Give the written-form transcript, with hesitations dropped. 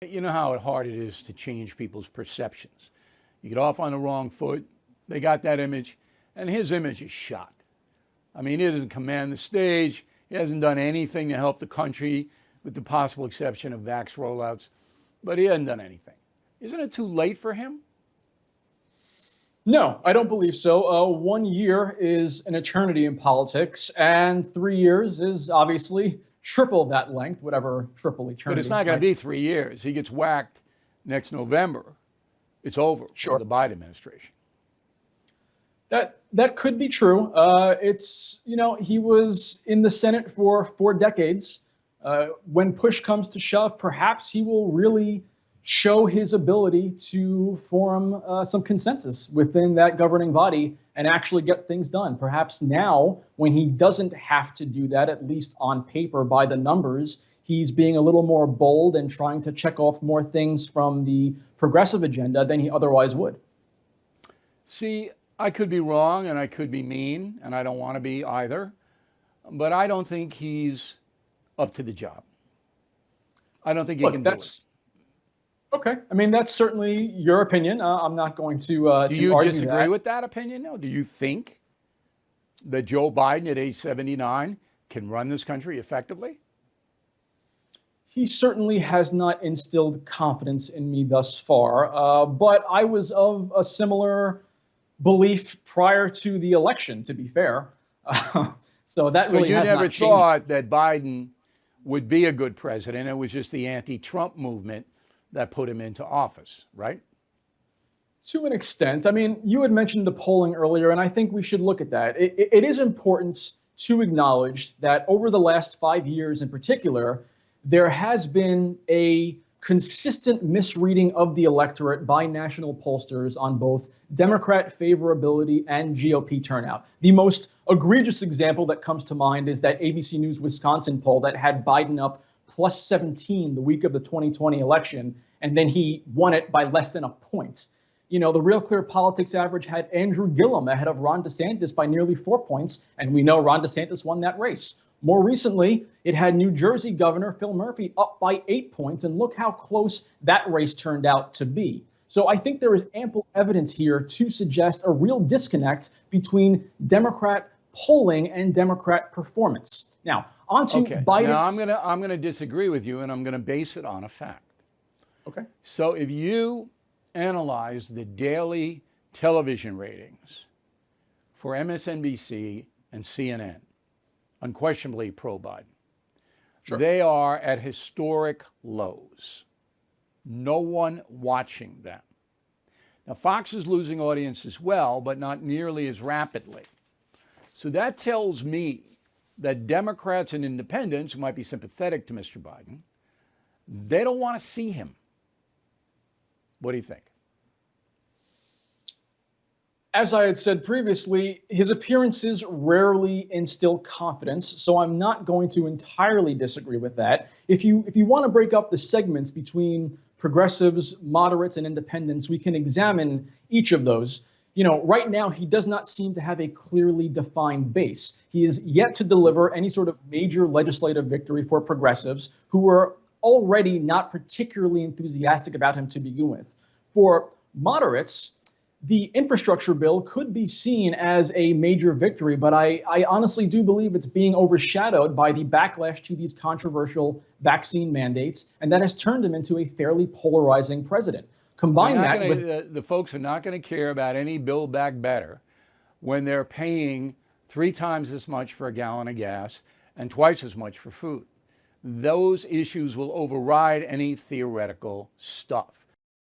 You know how hard it is to change people's perceptions. You get off on the wrong foot, they got that image, and his image is shot. I mean, he doesn't command the stage. He hasn't done anything to help the country, with the possible exception of vax rollouts, but he hasn't done anything. Isn't it too late for him? No, I don't believe so. 1 year is an eternity in politics, and 3 years is obviously triple that length, whatever triple eternity. But it's not going to be 3 years. He gets whacked next November. It's over for the Biden administration. That could be true. He was in the Senate for 4 decades. When push comes to shove, perhaps he will really show his ability to form some consensus within that governing body and actually get things done. Perhaps now, when he doesn't have to do that, at least on paper by the numbers, he's being a little more bold and trying to check off more things from the progressive agenda than he otherwise would. See, I could be wrong and I could be mean, and I don't want to be either, but I don't think he's up to the job. I don't think he can do it. Okay. I mean, that's certainly your opinion. I'm not going to Do you argue disagree with that opinion? No. Do you think that Joe Biden at age 79 can run this country effectively? He certainly has not instilled confidence in me thus far, but I was of a similar belief prior to the election, to be fair. So really has not changed. So you never thought that Biden would be a good president. It was just the anti-Trump movement that put him into office, right? To an extent. I mean, you had mentioned the polling earlier, and I think we should look at that. It is important to acknowledge that over the last 5 years in particular, there has been a consistent misreading of the electorate by national pollsters on both Democrat favorability and GOP turnout. The most egregious example that comes to mind is that ABC News Wisconsin poll that had Biden up plus 17 the week of the 2020 election, and then he won it by less than a point. You know, the Real Clear Politics average had Andrew Gillum ahead of Ron DeSantis by nearly 4 points, and we know Ron DeSantis won that race. More recently, it had New Jersey Governor Phil Murphy up by 8 points, and look how close that race turned out to be. So I think there is ample evidence here to suggest a real disconnect between Democrat polling and Democrat performance. Now, onto Biden. Now I'm gonna disagree with you, and I'm gonna base it on a fact. Okay. So if you analyze the daily television ratings for MSNBC and CNN, unquestionably pro-Biden, sure, they are at historic lows. No one watching them. Now, Fox is losing audience as well, but not nearly as rapidly. So that tells me that Democrats and independents who might be sympathetic to Mr. Biden, they don't want to see him. What do you think? As I had said previously, his appearances rarely instill confidence, so I'm not going to entirely disagree with that. If you want to break up the segments between progressives, moderates, and independents, we can examine each of those. You know, right now, he does not seem to have a clearly defined base. He is yet to deliver any sort of major legislative victory for progressives who were already not particularly enthusiastic about him to begin with. For moderates, the infrastructure bill could be seen as a major victory, but I honestly do believe it's being overshadowed by the backlash to these controversial vaccine mandates, and that has turned him into a fairly polarizing president. Combine that with the folks are not going to care about any Build Back Better when they're paying 3 times as much for a gallon of gas and twice as much for food. Those issues will override any theoretical stuff.